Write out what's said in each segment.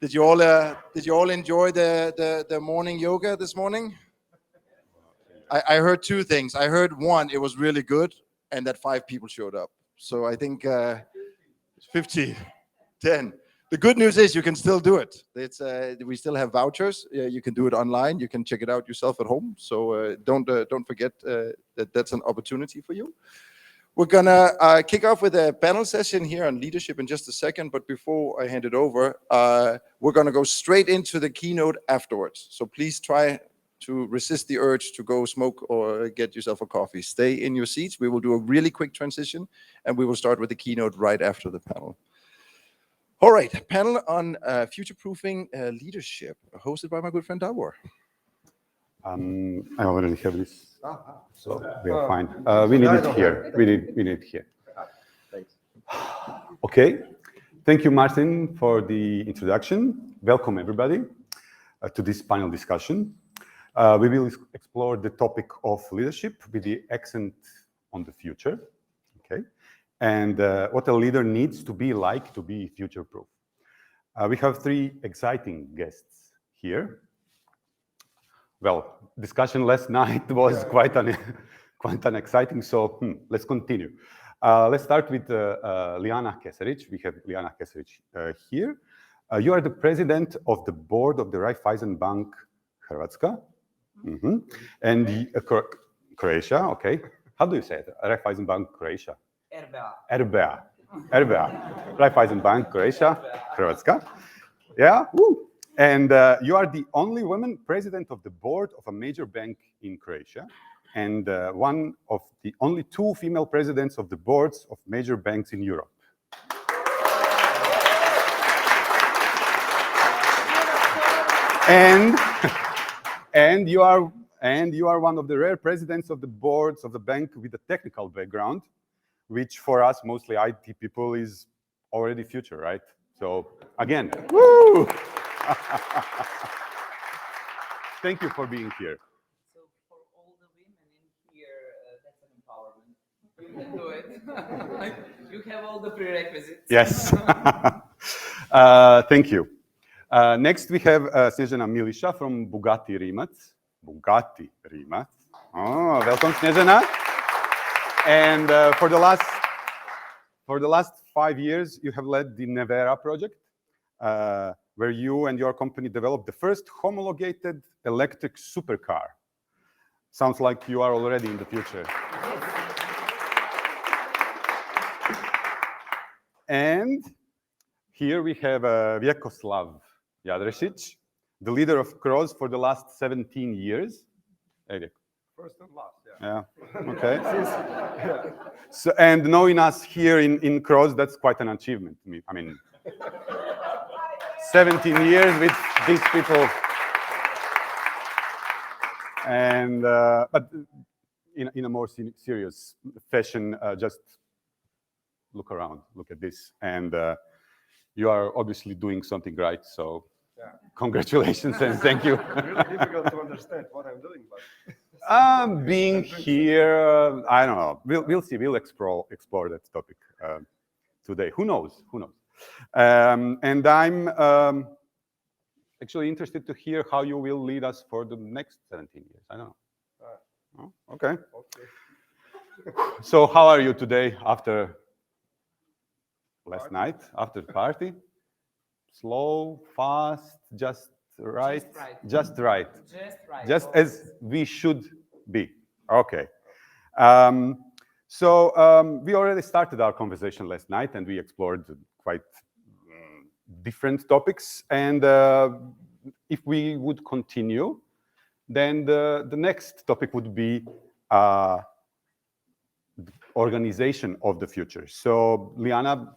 Did you all enjoy the morning yoga this morning? I heard two things. I heard one, it was really good, and that 5 people showed up. So I think 50, 10. The good news is you can still do it. We still have vouchers. You can do it online. You can check it out yourself at home. So don't forget that that's an opportunity for you. We're gonna kick off with a panel session here on leadership in just a second. But before I hand it over, we're gonna go straight into the keynote afterwards. So please try to resist the urge to go smoke or get yourself a coffee. Stay in your seats. We will do a really quick transition, and we will start with the keynote right after the panel. All right, panel on future-proofing leadership, hosted by my good friend Davor. I already have this, so we are fine. We need it here. We need it here. Thanks. Okay. Thank you, Martin, for the introduction. Welcome, everybody, to this panel discussion. We will explore the topic of leadership with the accent on the future, okay, and what a leader needs to be like to be future-proof. We have 3 exciting guests here. Well, discussion last night was quite an exciting, so let's continue. Let's start with Liana Keserić. We have Liana Keserić here. You are the president of the board of the Raiffeisen Bank Hrvatska. And Croatia, okay. How do you say it? Raiffeisen Bank Croatia. RBA. Raiffeisen Bank Croatia, Hrvatska. Yeah. Woo. And you are the only woman president of the board of a major bank in Croatia, and one of the only 2 female presidents of the boards of major banks in Europe. And you are one of the rare presidents of the boards of the bank with a technical background, which for us, mostly IT people, is already future, right? So again, woo! Thank you for being here. So for all the women in here, that's an empowerment. You can do it. You have all the prerequisites. Yes. Thank you. Next, we have Snježana Miliša from Bugatti Rimac. Oh, welcome, Snježana. And for the last 5 years, you have led the Nevera project, where you and your company developed the first homologated electric supercar. Sounds like you are already in the future. And here we have Vjekoslav Jadrešić, the leader of Kroz for the last 17 years. First and last, yeah. Okay. So, and knowing us here in Kroz, that's quite an achievement. I mean, 17 years with these people. And but in a more serious fashion, just look around, look at this, and you are obviously doing something right. So, congratulations and thank you. Really difficult to understand what I'm doing, but being here, I don't know. We'll see. We'll explore that topic today. Who knows? Who knows? And I'm actually interested to hear how you will lead us for the next 17 years. I don't know. Oh, okay. So how are you today after last night, after the party? Slow, fast, just right? Just right. Just as we should be. Okay. So we already started our conversation last night, and we explored quite different topics. And if we would continue, then the next topic would be organization of the future. So Liana,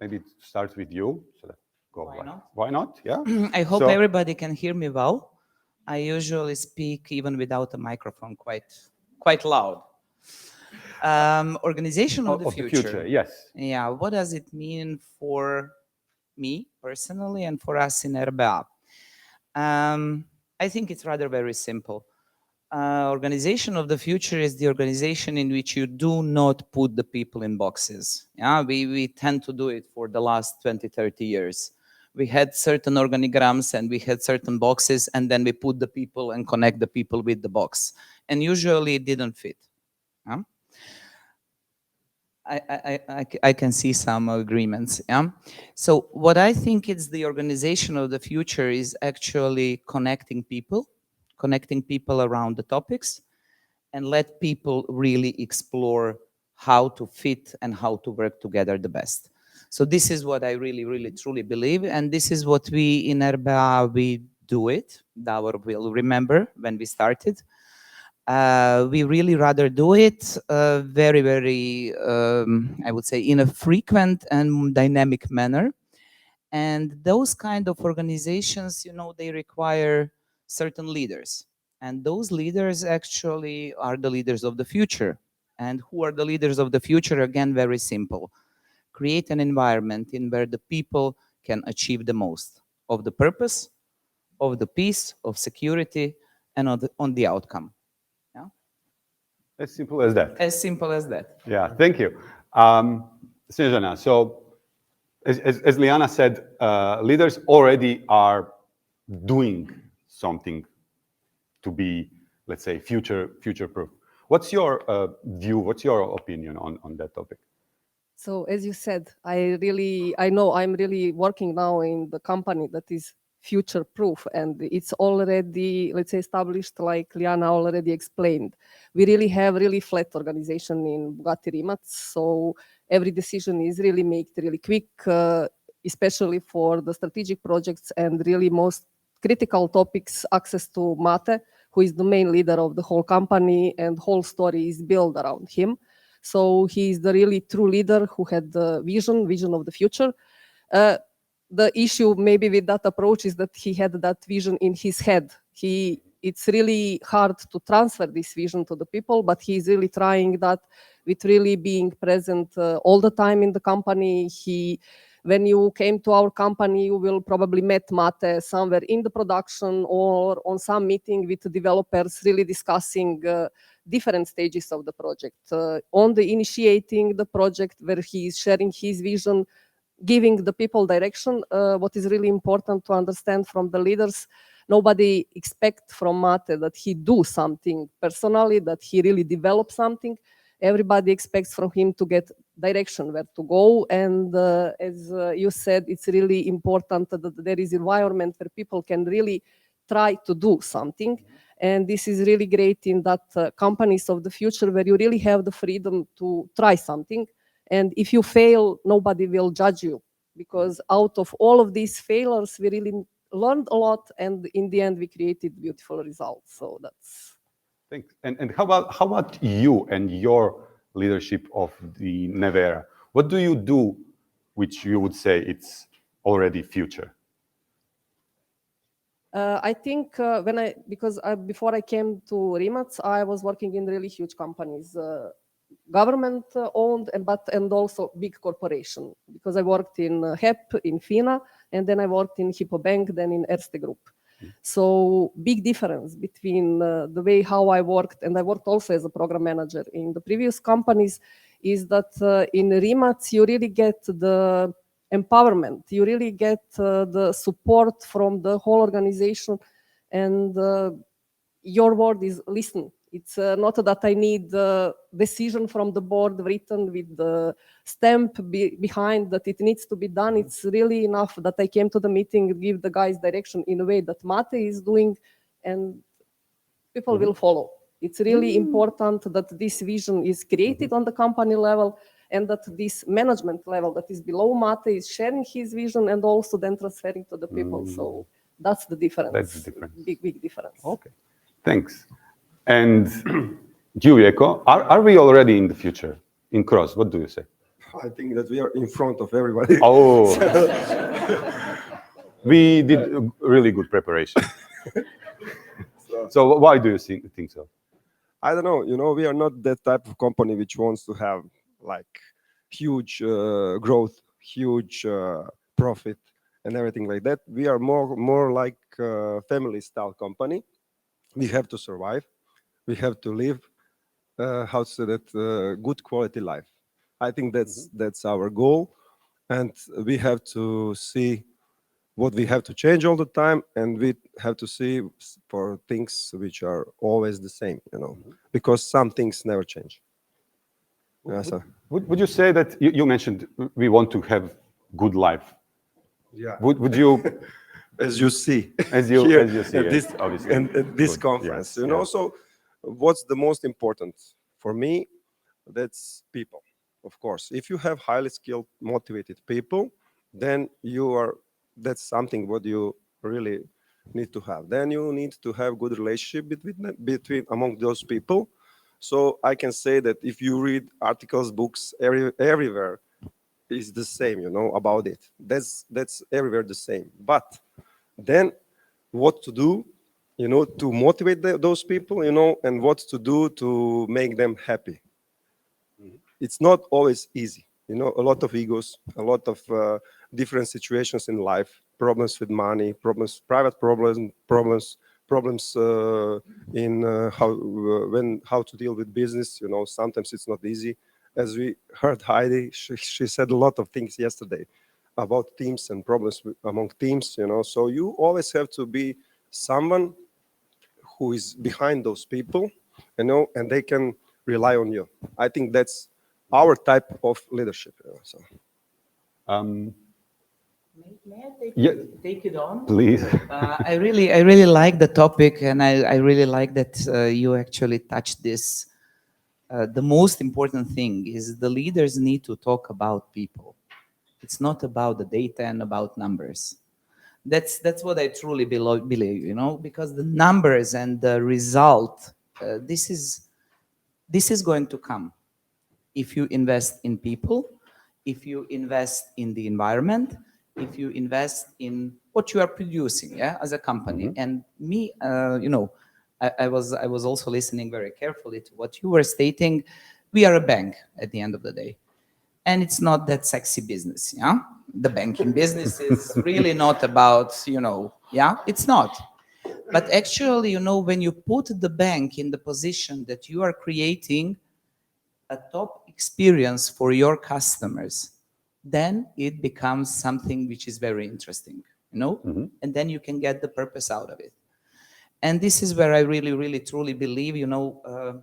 maybe start with you. So go. Why not? Why not? Yeah. I hope everybody can hear me well. I usually speak even without a microphone quite loud. Organization of the future. Yes. Yeah. What does it mean for me personally and for us in RBA? I think it's rather very simple. Organization of the future is the organization in which you do not put the people in boxes. Yeah, we tend to do it for the last 20, 30 years. We had certain organigrams and we had certain boxes, and then we put the people and connect the people with the box. And usually it didn't fit. Yeah? I can see some agreements. Yeah. So what I think is the organization of the future is actually connecting people around the topics, and let people really explore how to fit and how to work together the best. So this is what I really, really, truly believe, and this is what we in RBA we do it. Davor will remember when we started. We really rather do it very, very, I would say, in a frequent and dynamic manner. And those kind of organizations, you know, they require certain leaders. And those leaders actually are the leaders of the future. And who are the leaders of the future? Again, very simple. Create an environment in where the people can achieve the most of the purpose, of the peace, of security, and on the outcome. As simple as that. As simple as that. Yeah, thank you. Snježana, so as Liana said, leaders already are doing something to be, let's say, future-proof. What's your view, what's your opinion on that topic? So as you said, I know I'm really working now in the company that is future proof, and it's already, let's say, established, like Liana already explained. We really have really flat organization in Bugatti Rimac, so every decision is really made really quick, especially for the strategic projects and really most critical topics, access to Mate, who is the main leader of the whole company, and whole story is built around him. So he is the really true leader who had the vision of the future. The issue maybe with that approach is that he had that vision in his head. It's really hard to transfer this vision to the people, but he's really trying that with really being present all the time in the company. When you came to our company, you will probably met Mate somewhere in the production or on some meeting with the developers, really discussing different stages of the project. On the initiating the project, where he's sharing his vision, giving the people direction. What is really important to understand from the leaders, nobody expects from Mate that he do something personally, that he really develop something. Everybody expects from him to get direction where to go. And as you said, it's really important that there is environment where people can really try to do something. And this is really great in that companies of the future, where you really have the freedom to try something. And if you fail, nobody will judge you, because out of all of these failures, we really learned a lot, and in the end, we created beautiful results. So that's. Thanks. And how about you and your leadership of the Nevera? What do you do, which you would say it's already future? I think before I came to Rimac, I was working in really huge companies. Government owned and also big corporation, because I worked in HEP, in FINA, and then I worked in Hypo Bank, then in Erste Group. So big difference between the way how I worked, and I worked also as a program manager in the previous companies, is that in Rimac you really get the empowerment, you really get the support from the whole organization, and your word is listen. It's not that I need the decision from the board written with the stamp behind that it needs to be done. It's really enough that I came to the meeting, give the guys direction in a way that Mate is doing, and people will follow. It's really important that this vision is created on the company level, and that this management level that is below Mate is sharing his vision and also then transferring to the people. So that's the difference. That's the difference. Big difference. Okay, thanks. And you, Vjeko, are we already in the future? In Cross, what do you say? I think that we are in front of everybody. Oh, we did a really good preparation. So why do you think so? I don't know. We are not that type of company which wants to have like huge growth, huge profit, and everything like that. We are more like a family-style company. We have to survive. We have to live, how to say that, good quality life. I think that's our goal, and we have to see what we have to change all the time, and we have to see for things which are always the same, because some things never change. Yeah, so. Would you say that you mentioned we want to have good life? Yeah. Would you, as you see, as you see, at this, obviously, and at this good. conference, Yes, yeah. So what's the most important for me? That's people, of course. If you have highly skilled, motivated people, then that's something what you really need to have. Then you need to have good relationship between among those people. So I can say that if you read articles, books, everywhere is the same, about it. That's everywhere the same. But then what to do, to motivate those people, and what to do to make them happy. It's not always easy. A lot of egos, a lot of different situations in life, problems with money, private problems in how to deal with business. Sometimes it's not easy. As we heard Heidi, she said a lot of things yesterday about teams and problems among teams. So you always have to be someone who is behind those people, and they can rely on you. I think that's our type of leadership. So. May I Yeah. take it on? Please. I really like the topic, and I really like that you actually touched this. The most important thing is the leaders need to talk about people. It's not about the data and about numbers. That's what I truly believe, because the numbers and the result, this is going to come if you invest in people, if you invest in the environment, if you invest in what you are producing, as a company. And me, I was also listening very carefully to what you were stating. We are a bank at the end of the day, and it's not that sexy business. The banking business is really not about, it's not. But actually, when you put the bank in the position that you are creating a top experience for your customers, then it becomes something which is very interesting, and then you can get the purpose out of it. And this is where I really truly believe,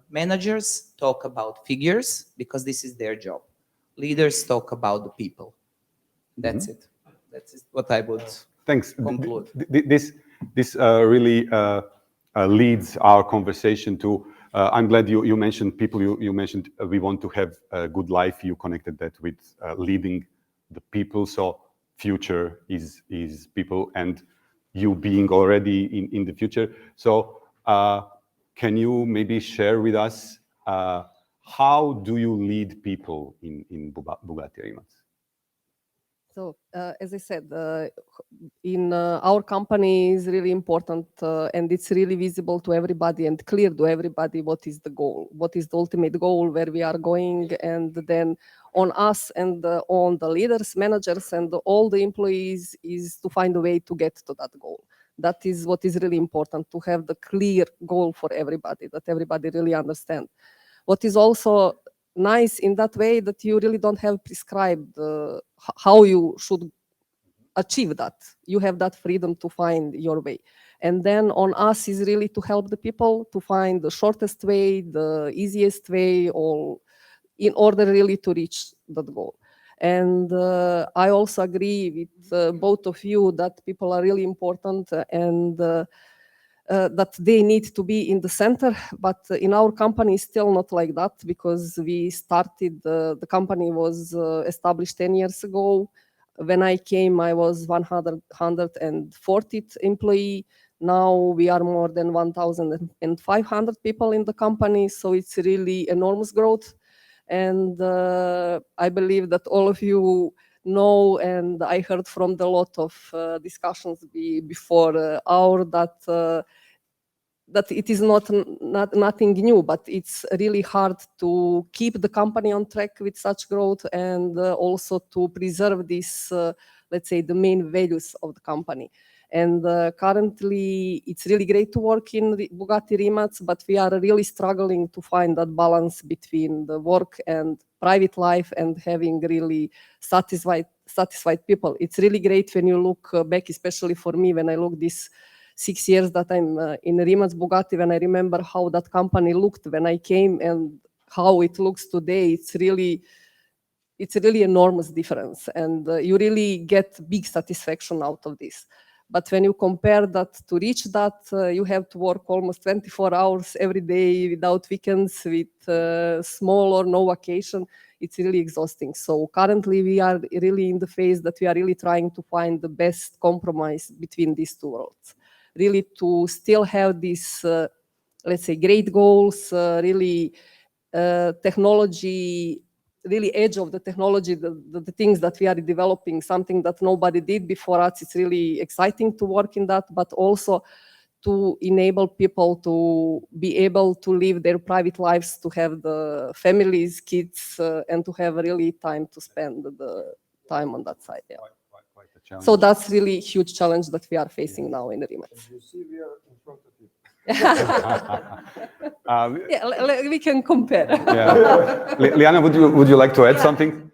managers talk about figures because this is their job. Leaders talk about the people. That's it. That's what I would conclude. This really leads our conversation to, I'm glad you mentioned people, you mentioned we want to have a good life. You connected that with leading the people. So future is people, and you being already in the future. So can you maybe share with us how do you lead people in Bugatti Rimac? So, as I said, in our company is really important, and it's really visible to everybody and clear to everybody what is the goal, what is the ultimate goal, where we are going, and then on us and on the leaders, managers, and all the employees is to find a way to get to that goal. That is what is really important, to have the clear goal for everybody, that everybody really understand. What is also nice in that way that you really don't have prescribed how you should achieve that. You have that freedom to find your way. And then on us is really to help the people to find the shortest way, the easiest way, or in order really to reach that goal. And I also agree with both of you that people are really important, and that they need to be in the center. But in our company, still not like that, because we started, the company was established 10 years ago. When I came, I was 140th employee. Now we are more than 1,500 people in the company. So it's really enormous growth. And I believe that all of you know, and I heard from the lot of discussions before that it is not nothing new, but it's really hard to keep the company on track with such growth, and also to preserve this, let's say, the main values of the company. And currently, it's really great to work in Bugatti Rimac, but we are really struggling to find that balance between the work and private life, and having really satisfied satisfied people. It's really great when you look back, especially for me, when I look this 6 years that I'm in Rimac Bugatti, when I remember how that company looked when I came and how it looks today. It's really enormous difference, and you really get big satisfaction out of this. But when you compare that to reach that, you have to work almost 24 hours every day without weekends, with small or no vacation. It's really exhausting. So currently we are really in the phase that we are really trying to find the best compromise between these two worlds. Really to still have these, let's say, great goals, really technology, really edge of the technology, the things that we are developing, something that nobody did before us. It's really exciting to work in that, but also to enable people to be able to live their private lives, to have the families, kids, and to have really time to spend the time on that side. Yeah. Quite a challenge. So that's really huge challenge that we are facing now in the Rimac. You see, we are in front of you. Yeah, we can compare. Yeah. Liana, would you like to add something?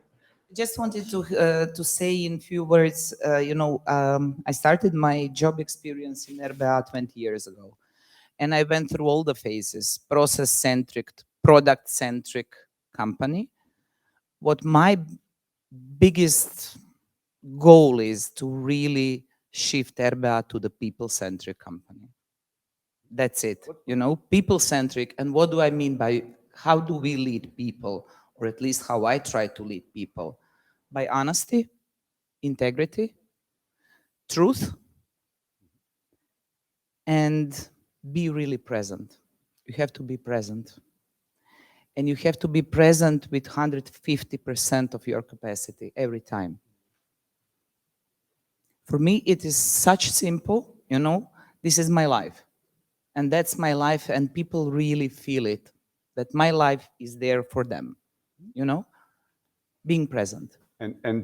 Just wanted to say in few words, I started my job experience in RBA 20 years ago, and I went through all the phases: process-centric, product-centric company. What my biggest goal is to really shift RBA to the people-centric company. That's it, people-centric. And what do I mean by how do we lead people, or at least how I try to lead people? By honesty, integrity, truth, and be really present. You have to be present. And you have to be present with 150% of your capacity every time. For me, it is such simple, this is my life. And that's my life, and people really feel it, that my life is there for them, being present. And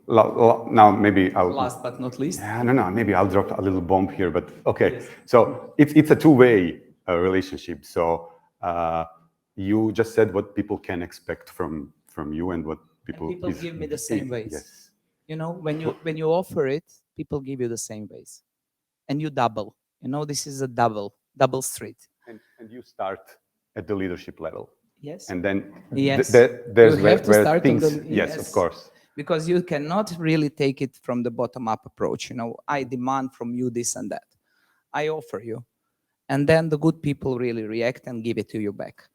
now maybe I'll... Last but not least. Yeah, no, maybe I'll drop a little bomb here, but okay. Yes. So it's a two-way relationship. So you just said what people can expect from you and what people... And people give me the same ways. Yes. When you offer it, people give you the same ways. And you double. This is a double street. And you start at the leadership level. Yes. And then yes. there's where things... Yes, of course. Because you cannot really take it from the bottom-up approach. I demand from you this and that. I offer you. And then the good people really react and give it to you back.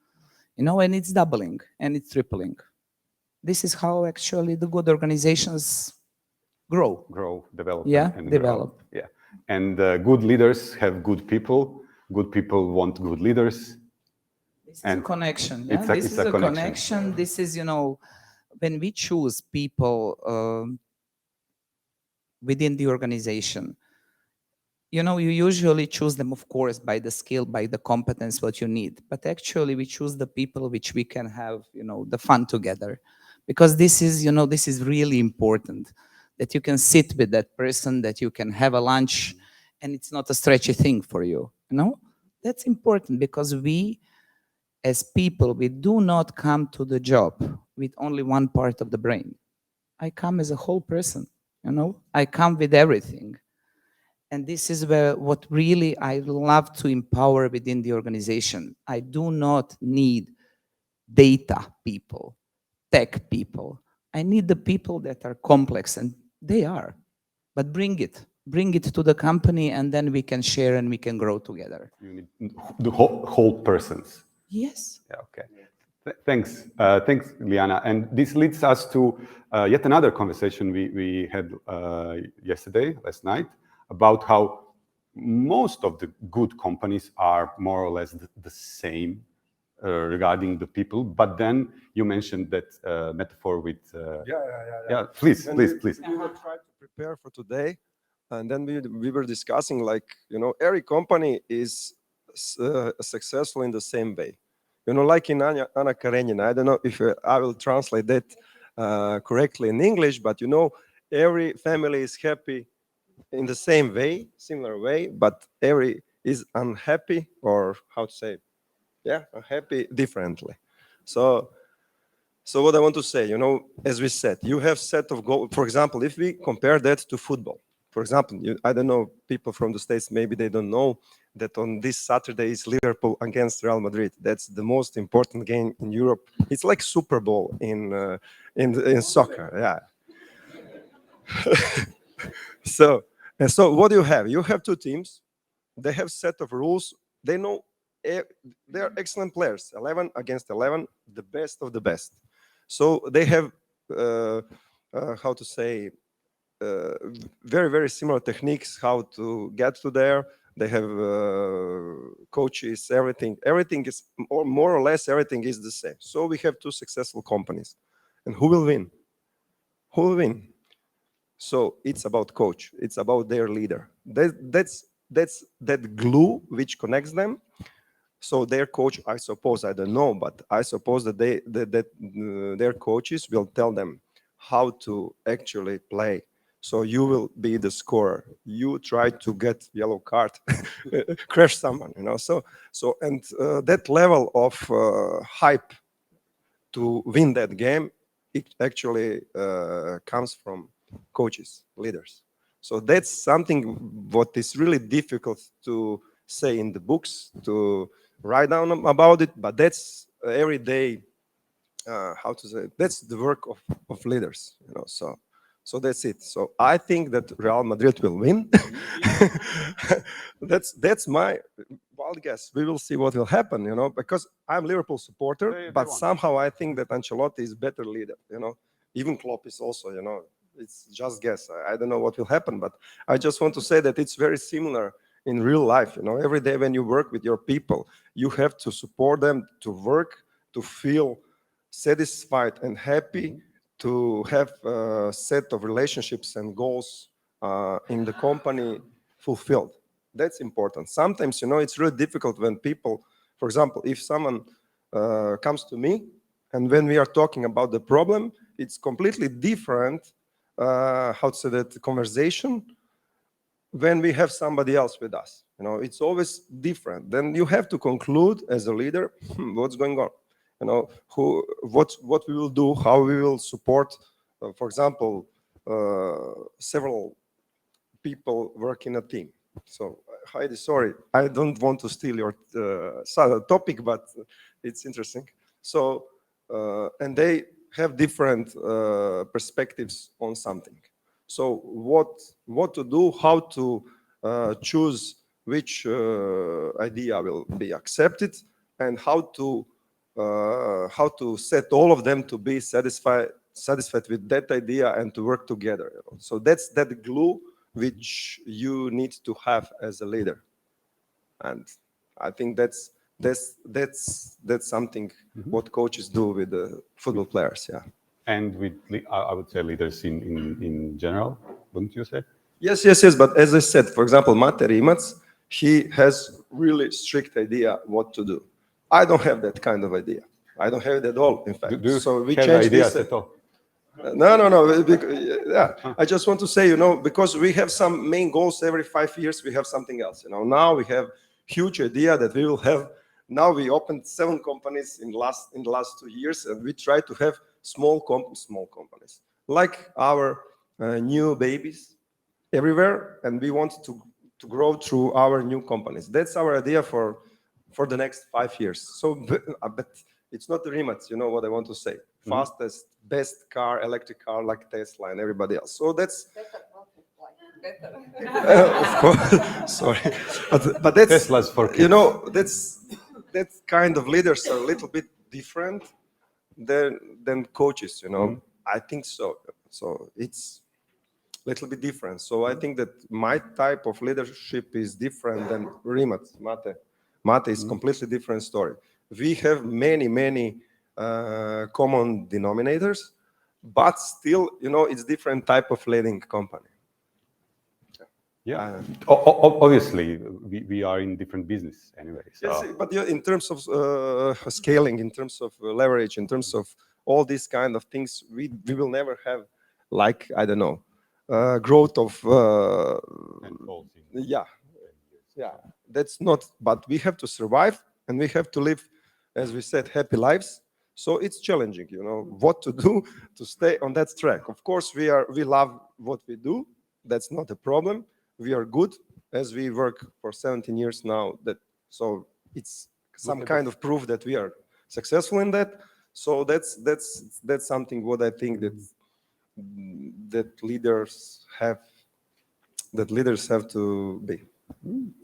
And it's doubling and it's tripling. This is how actually the good organizations grow. Develop. Yeah, and develop. Grow. Yeah. And good leaders have good people. Good people want good leaders. This is a connection. Yeah? This is a connection. This is, when we choose people within the organization, you usually choose them, of course, by the skill, by the competence, what you need. But actually, we choose the people which we can have, the fun together. Because this is really important, that you can sit with that person, that you can have a lunch, and it's not a stretchy thing for you. That's important, because we, as people, we do not come to the job with only one part of the brain. I come as a whole person, I come with everything. And this is what really I love to empower within the organization. I do not need data people, tech people. I need the people that are complex, and they are. But bring it to the company, and then we can share and we can grow together. You need the whole persons. Yes. Yeah, okay. Thanks, Liana. And this leads us to yet another conversation we had last night, about how most of the good companies are more or less the same regarding the people. But then you mentioned that metaphor with... Yeah, please. We were trying to prepare for today, and then we were discussing, every company is successful in the same way. Like in Anna Karenina, I don't know if I will translate that correctly in English, but every family is happy in the same way, similar way, but every is unhappy, or how to say, unhappy differently. So So what I want to say, you know, as we said, you have set of goals. For example, if we compare that to football, for example, I don't know, people from the States, maybe they don't know that on this Saturday is Liverpool against Real Madrid. That's the most important game in Europe. It's like Super Bowl in soccer. Yeah. So what do you have? You have two teams. They have set of rules. They know they are excellent players. 11 against 11, the best of the best. So they have how to say very, very similar techniques how to get to there. They have coaches, everything is more or less everything is the same. So we have two successful companies, and who will win? Who will win? So it's about coach. It's about their leader. That's that glue which connects them. So their coach, I suppose, I don't know, but I suppose that their coaches will tell them how to actually play. So you will be the scorer. You try to get yellow card, crash someone, you know. So that level of hype to win that game, it actually comes from coaches, leaders. So that's something what is really difficult to say in the books, to write down about it, but that's every day, how to say, that's the work of leaders, you know. So that's it. So I think that Real Madrid will win. That's my wild guess. We will see what will happen, you know, because I'm Liverpool supporter, but somehow I think that Ancelotti is better leader, you know. Even Klopp is also, you know, it's just guess. I don't know what will happen, but I just want to say that it's very similar in real life, you know. Every day when you work with your people, you have to support them to work, to feel satisfied and happy, to have a set of relationships and goals in the company fulfilled. That's important. Sometimes, you know, it's really difficult when people, for example, if someone comes to me and when we are talking about the problem, it's completely different, how to say that, conversation when we have somebody else with us. You know, it's always different. Then you have to conclude as a leader, what's going on? You know, what we will do, how we will support, for example, several people work in a team. So Heidi, sorry, I don't want to steal your topic, but it's interesting. So, and they have different perspectives on something. So what to do, how to choose which idea will be accepted, and how to set all of them to be satisfied with that idea and to work together. You know? So that's that glue which you need to have as a leader, and I think that's something what coaches do with the football players. Yeah. And with, I would say, leaders in general, wouldn't you say? Yes. But as I said, for example, Mate Rimac, he has really strict idea what to do. I don't have that kind of idea. I don't have it at all, in fact. So we have ideas at all? No. Yeah, I just want to say, you know, because we have some main goals every 5 years, we have something else. You know, now we have huge idea that we will have. Now we opened 7 companies in the last 2 years, and we try to have small companies like our new babies everywhere, and we want to grow through our new companies. That's our idea for the next 5 years. So, but it's not the Rimac, you know what I want to say. Fastest, best car, electric car like Tesla and everybody else. So that's better. Of course, sorry, but that's Tesla's for kids. You know, that kind of leaders are a little bit different than coaches. You know, I think so. So it's a little bit different. So I think that my type of leadership is different than Rimac. Mate is completely different story. We have many common denominators, but still, you know, it's different type of leading company. Yeah, obviously, we are in different business anyway. So. Yes, but in terms of scaling, in terms of leverage, in terms of all these kind of things, we will never have, like, I don't know, growth of yeah, that's not, but we have to survive and we have to live, as we said, happy lives. So it's challenging, you know, what to do to stay on that track. Of course, we love what we do. That's not a problem. We are good as we work for 17 years now. So it's some kind of proof that we are successful in that. So that's something what I think that leaders have to be.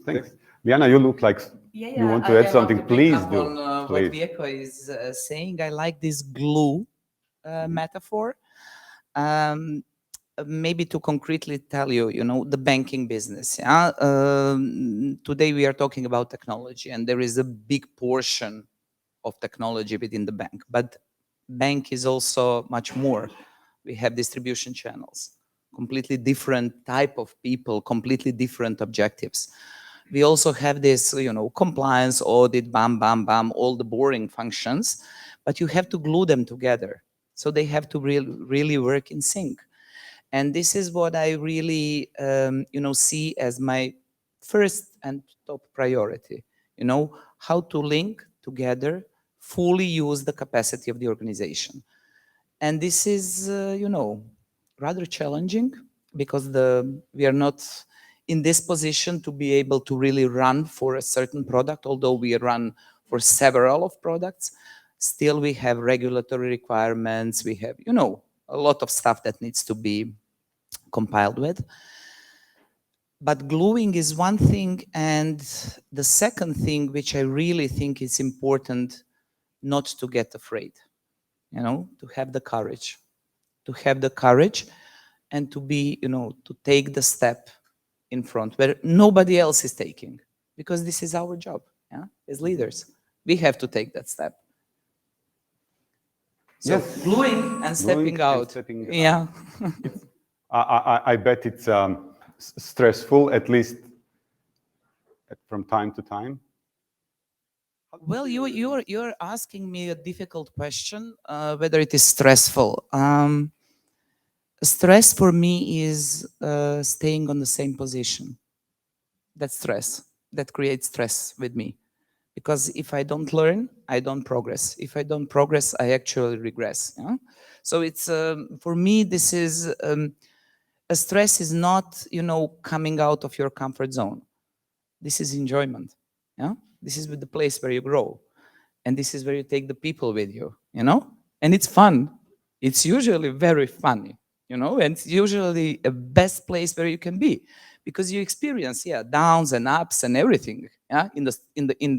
Thanks. Liana, you look like you want to add something. Please do. On, Please. what Vjeko is saying, I like this glue metaphor. Maybe to concretely tell you, you know, the banking business. Yeah? Today we are talking about technology, and there is a big portion of technology within the bank. But bank is also much more. We have distribution channels, completely different type of people, completely different objectives. We also have this, you know, compliance, audit, bam, bam, bam, all the boring functions, but you have to glue them together. So they have to really work in sync. And this is what I really, you know, see as my first and top priority, you know, how to link together, fully use the capacity of the organization. And this is, you know, rather challenging because we are not in this position to be able to really run for a certain product, although we run for several of products. Still, we have regulatory requirements. We have, you know, a lot of stuff that needs to be compiled with. But gluing is one thing. And the second thing, which I really think is important, not to get afraid, you know, to have the courage and to be, you know, to take the step in front where nobody else is taking, because this is our job, yeah, as leaders. We have to take that step. So Yes. gluing and stepping out. Yeah. I bet it's stressful, at least from time to time. Well, you're asking me a difficult question, whether it is stressful. Stress for me is staying on the same position. That's stress. That creates stress with me. Because if I don't learn, I don't progress. If I don't progress, I actually regress. Yeah? So it's, for me, this is, a stress is not, you know, coming out of your comfort zone. This is enjoyment. Yeah? This is the place where you grow. And this is where you take the people with you, you know? And it's fun. It's usually very funny, you know? And it's usually a best place where you can be, because you experience, yeah, downs and ups and everything, yeah, in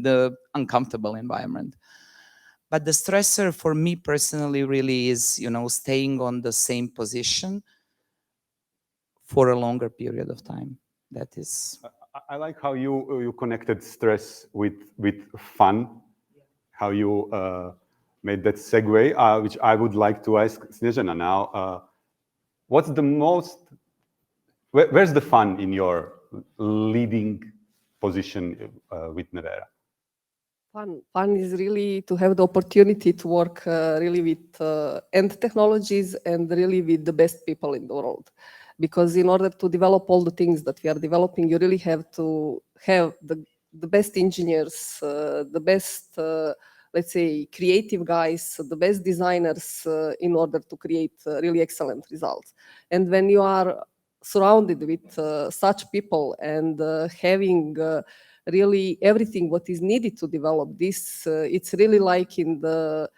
the uncomfortable environment. But the stressor for me personally really is, you know, staying on the same position for a longer period of time. That is. I like how you connected stress with fun, how you made that segue, which I would like to ask Snježana now. What's the most, where's the fun in your leading position with Nevera? Fun is really to have the opportunity to work really with end technologies and really with the best people in the world. Because in order to develop all the things that we are developing, you really have to have the best engineers, the best, let's say, creative guys, the best designers in order to create really excellent results. And when you are surrounded with such people and having really everything what is needed to develop this, it's really like in the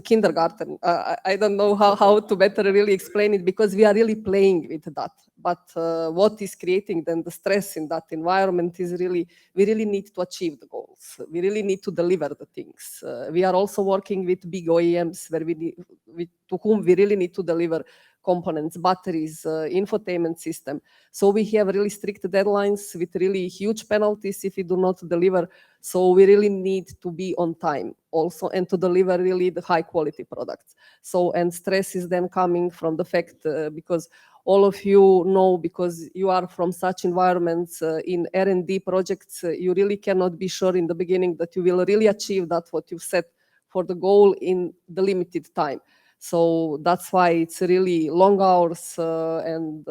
kindergarten. I don't know how to better really explain it, because we are really playing with that. But what is creating then the stress in that environment is really, we really need to achieve the goals. We really need to deliver the things. We are also working with big OEMs where to whom we really need to deliver components, batteries, infotainment system. So we have really strict deadlines with really huge penalties if we do not deliver. So we really need to be on time also and to deliver really the high quality products. So, and stress is then coming from the fact, because all of you know, because you are from such environments in R&D projects, you really cannot be sure in the beginning that you will really achieve that what you set for the goal in the limited time. So that's why it's really long hours and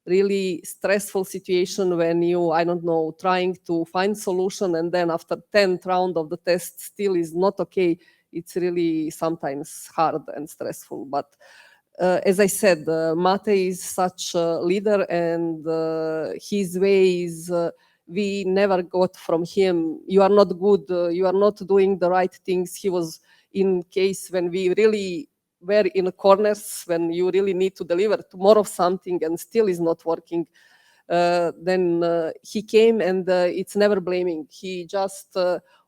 really stressful situation when you, I don't know, trying to find solution, and then after 10th round of the test still is not okay. it's really sometimes hard and stressful. But as I said, Mate is such a leader, and his ways, we never got from him, you are not good, you are not doing the right things. He was in case when we really were in corners, when you really need to deliver tomorrow something and still is not working, then he came, and it's never blaming. He just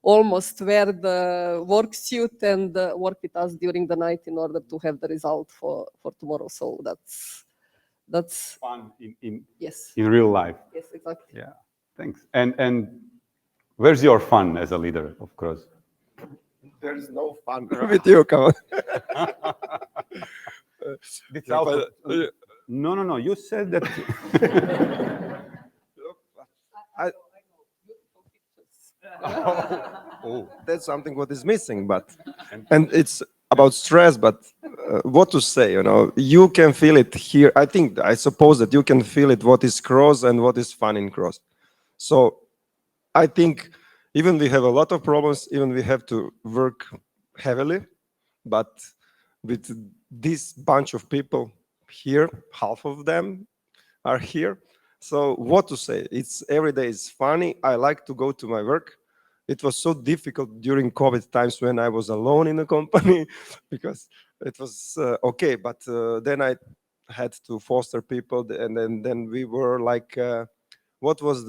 almost wear the work suit and work with us during the night in order to have the result for tomorrow. So that's Fun in yes, real life. yes, exactly. Yeah, thanks. And where's your fun as a leader, of course? There is no fun with you, come on. It's Yeah, also, but, no. You said that. Oh, that's something what is missing, but and it's about stress, but what to say, you can feel it here. I suppose that you can feel it, what is cross and what is fun in cross. So I think even we have a lot of problems, even we have to work heavily, but with this bunch of people here, half of them are here. So what to say, it's every day is funny. I like to go to my work. It was so difficult during COVID times when I was alone in the company because it was okay, but then I had to foster people, and then we were like, what was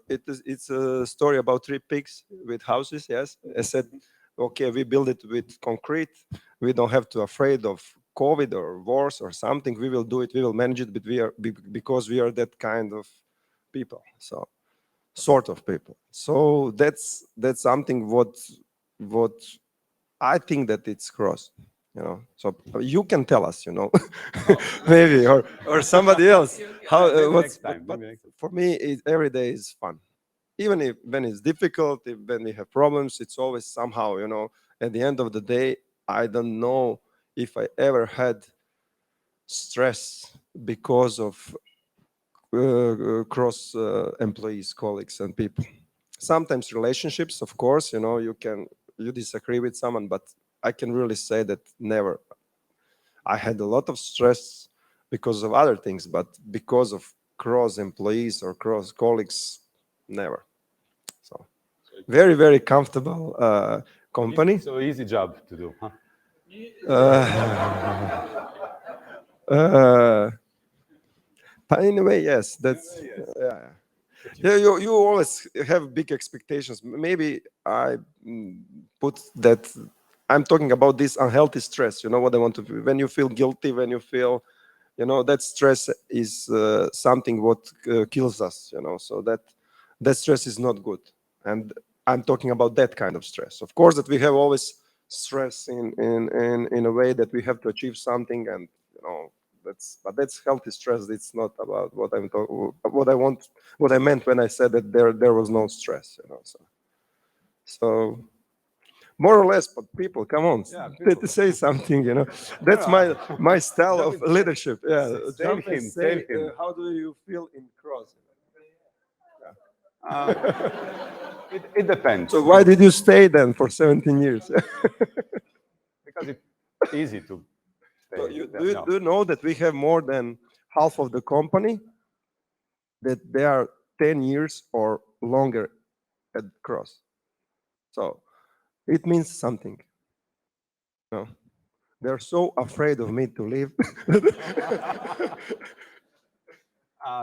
it's a story about 3 pigs with houses. Yes, I said, okay, we build it with concrete. We don't have to afraid of COVID or wars or something. We will do it. We will manage it, but because we are that kind of people. So sort of people. So that's something what I think that it's cross. So you can tell us, maybe or somebody else. How what's but for me, every day is fun. Even when it's difficult, when we have problems, it's always somehow, at the end of the day, I don't know if I ever had stress because of cross employees, colleagues, and people. Sometimes relationships, of course, you disagree with someone, but I can really say that never. I had a lot of stress because of other things, but because of cross employees or cross colleagues, never. So very, very comfortable company. So easy job to do, huh? But in a way, yes, that's yeah. You always have big expectations. Maybe I put that. I'm talking about this unhealthy stress. You know what I want to do? When you feel guilty, when you feel, that stress is something what kills us. So that stress is not good. And I'm talking about that kind of stress. Of course, that we have always stress in a way that we have to achieve something, and that's healthy stress. It's not about what I'm talking, what I meant when I said that there was no stress. So more or less, but people, come on, to say something. That's my style of leadership. Yeah, jump and say, how do you feel in cross? It depends. So why did you stay then for 17 years? Because it's easy to stay. So do you know that we have more than half of the company that they are 10 years or longer at cross? So it means something. They're so afraid of me to leave.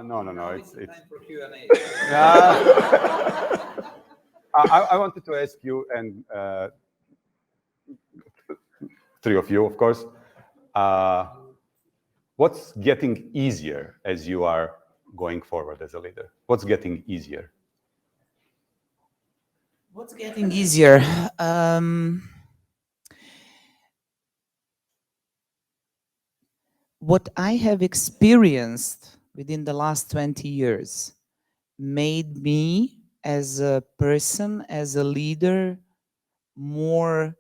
No. It's I wanted to ask you, and 3 of you, of course, what's getting easier as you are going forward as a leader? What's getting easier? What's getting easier? What I have experienced within the last 20 years made me as a person, as a leader, more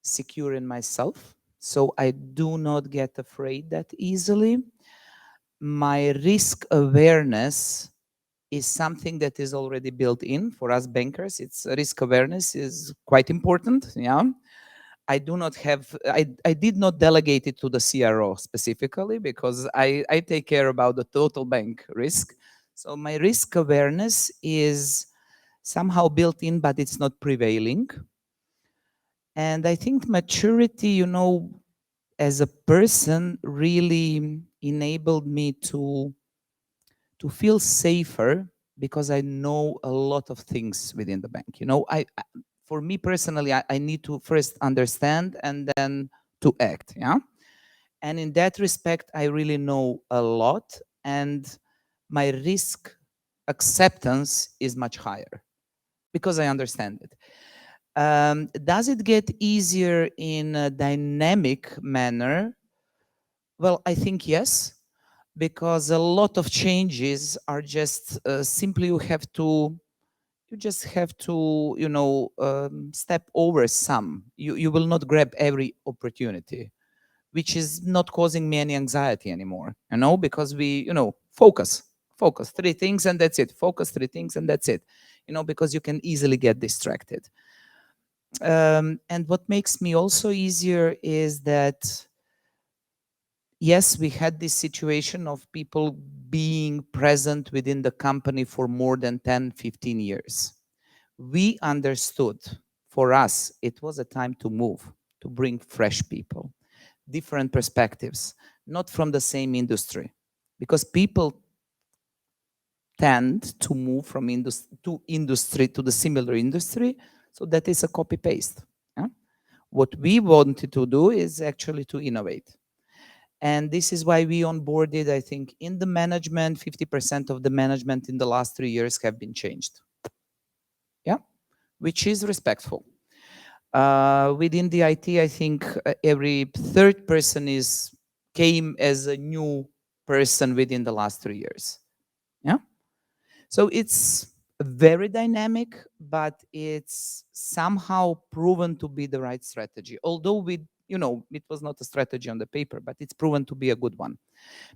secure in myself. So I do not get afraid that easily. My risk awareness is something that is already built in for us bankers. It's risk awareness is quite important. Yeah. I do not have, I did not delegate it to the CRO specifically because I take care about the total bank risk. So my risk awareness is somehow built in, but it's not prevailing. And I think maturity, you know, as a person really enabled me to feel safer because I know a lot of things within the bank. You know, for me personally, I need to first understand and then to act, yeah? And in that respect, I really know a lot, and my risk acceptance is much higher because I understand it. Does it get easier in a dynamic manner? Well, I think yes, because a lot of changes are just simply you just have to, you know, step over some. You will not grab every opportunity, which is not causing me any anxiety anymore, you know, because we, you know, focus 3 things and that's it. Focus 3 things and that's it, you know, because you can easily get distracted. And what makes me also easier is that, yes, we had this situation of people being present within the company for more than 10, 15 years. We understood, for us, it was a time to move, to bring fresh people, different perspectives, not from the same industry, because people tend to move from industry to the similar industry, so that is a copy paste. Yeah? What we wanted to do is actually to innovate. And this is why we onboarded, I think, in the management, 50% of the management in the last 3 years have been changed. Yeah, which is respectful. Within the IT, I think every third person came as a new person within the last 3 years. Yeah. So it's very dynamic, but it's somehow proven to be the right strategy. Although you know, it was not a strategy on the paper, but it's proven to be a good one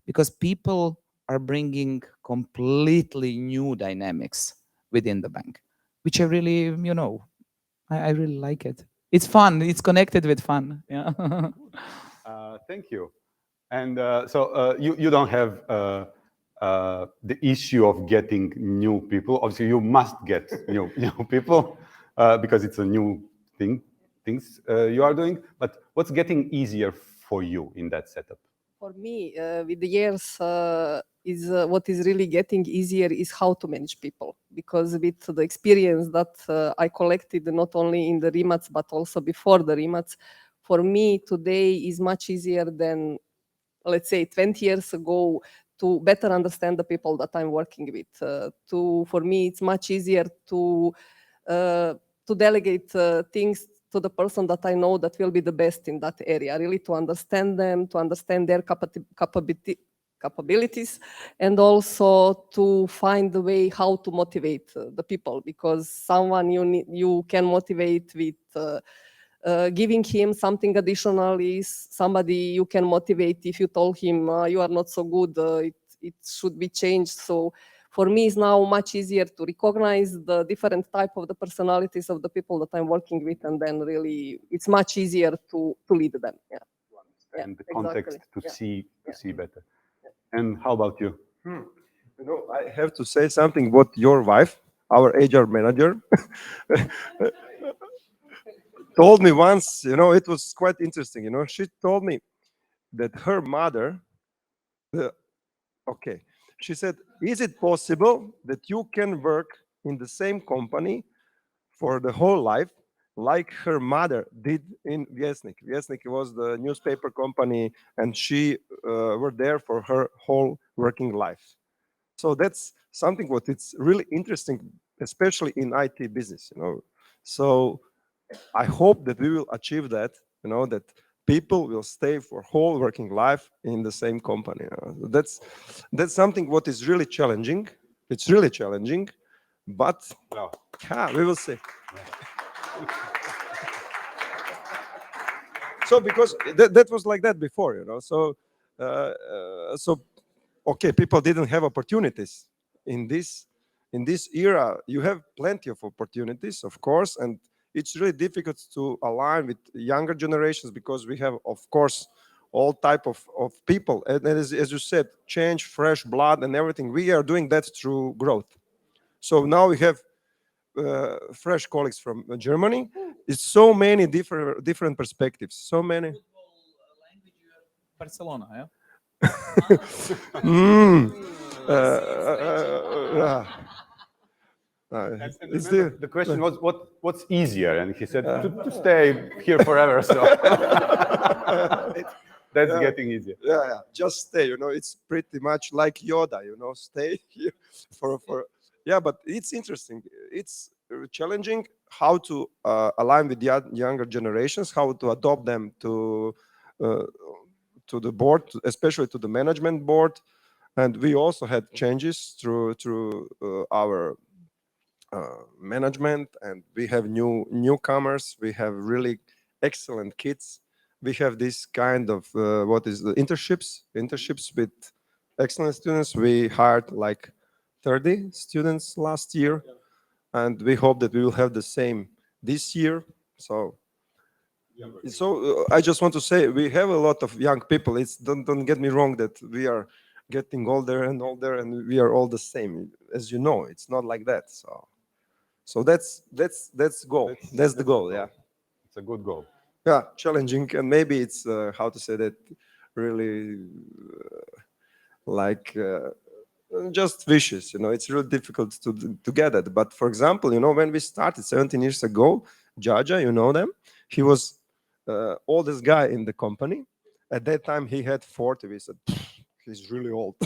because people are bringing completely new dynamics within the bank, which I really, you know, I really like it. It's fun. It's connected with fun. Yeah. Thank you. And so you don't have the issue of getting new people. Obviously, you must get new people because it's a new things you are doing. But what's getting easier for you in that setup? For me, with the years, is what is really getting easier is how to manage people. Because with the experience that I collected not only in the remats but also before the remats, for me today is much easier than, let's say, 20 years ago, to better understand the people that I'm working with. For me, it's much easier to delegate things to the person that I know that will be the best in that area, really to understand them, to understand their capabilities, and also to find the way how to motivate the people, because someone you can motivate with giving him something additional is somebody you can motivate if you told him you are not so good, it should be changed. So for me, it's now much easier to recognize the different type of the personalities of the people that I'm working with, and then really it's much easier to lead them. Yeah. And the context exactly. to see better. And how about you? You know, I have to say something about your wife, our HR manager. Told me once, you know, it was quite interesting. You know, she told me that her mother, she said, is it possible that you can work in the same company for the whole life, like her mother did in Vjesnik? Vjesnik was the newspaper company, and she were there for her whole working life. So that's something what it's really interesting, especially in IT business, you know. So I hope that we will achieve that, you know, that people will stay for whole working life in the same company. That's something what is really challenging. It's really challenging, but yeah, we will see. So because that was like that before, you know. So okay, people didn't have opportunities in this era. You have plenty of opportunities, of course, and it's really difficult to align with younger generations because we have, of course, all type of people. And as you said, change, fresh blood and everything. We are doing that through growth. So now we have fresh colleagues from Germany. It's so many different perspectives. So many. Barcelona, yeah? The question was, what's easier? And he said, to stay here forever. So that's getting easier. Yeah, just stay. It's pretty much like Yoda. Stay here for. Yeah, but it's interesting. It's challenging how to align with the younger generations, how to adopt them to the board, especially to the management board. And we also had changes through our management, and we have newcomers. We have really excellent kids. We have this kind of internships with excellent students. We hired like 30 students last year, and we hope that we will have the same this year. So I just want to say we have a lot of young people. It's don't get me wrong that we are getting older and older, and we are all the same. As you know, it's not like that. So that's goal. That's the goal. Yeah, it's a good goal. Yeah, challenging, and maybe it's how to say that really just vicious. It's really difficult to get it. But for example, when we started 17 years ago, Jaja, you know them. He was oldest guy in the company. At that time, he had 40. We said, he's really old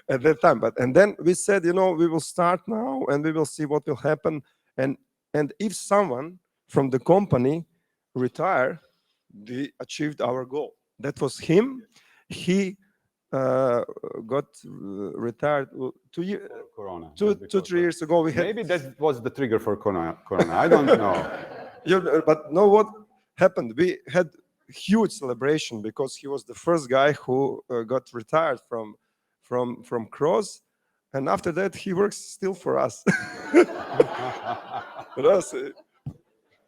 at that time. And then we said, we will start now and we will see what will happen. And if someone from the company retire, we achieved our goal. That was him. He got retired 2 years. Corona. 2-3 years ago. Maybe that was the trigger for Corona. I don't know. But know what happened? We had huge celebration because he was the first guy who got retired from Cross, and after that he works still for us.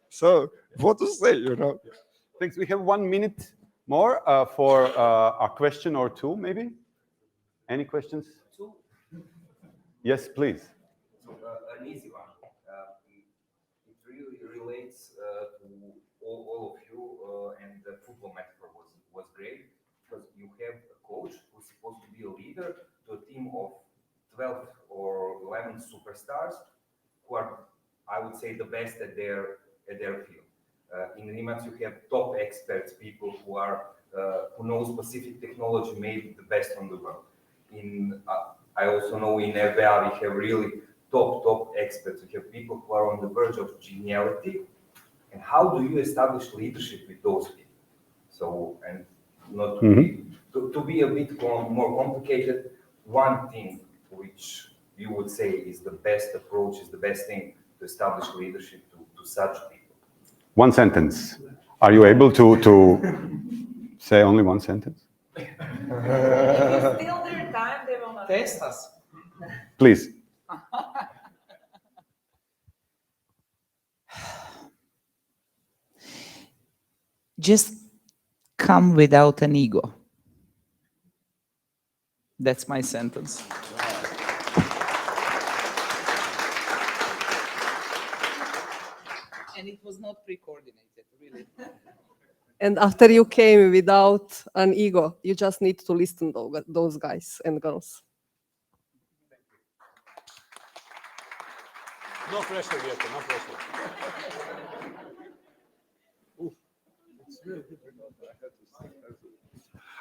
So what to say, Thanks. We have 1 minute more for a question or two, maybe. Any questions? Yes, please. So, an easy one. It really relates to all of you, and the football metaphor was great because you have a coach who's supposed to be a leader to a team of 12 or 11 superstars who are, I would say, the best at their field. In Rimac, you have top experts, people who know specific technology, maybe the best on the world. I also know in RBA we have really top experts. We have people who are on the verge of geniality. And how do you establish leadership with those people? So, and not to be a bit more complicated, one thing which you would say is the best approach, is the best thing to establish leadership to such people. One sentence. Are you able to say only one sentence? If you steal their time, they will not Test us. Please. Just come without an ego. That's my sentence. And it was not pre-coordinated, really. And after you came without an ego, you just need to listen to those guys and girls. No pressure, Vjeko, no pressure.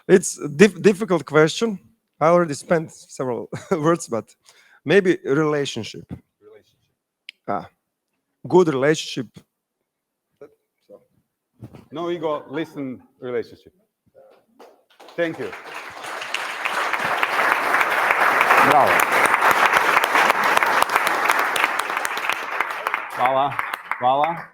It's a difficult question. I already spent several words, but maybe relationship. Good relationship. No ego, listen, relationship. Thank you. Bravo. Hvala.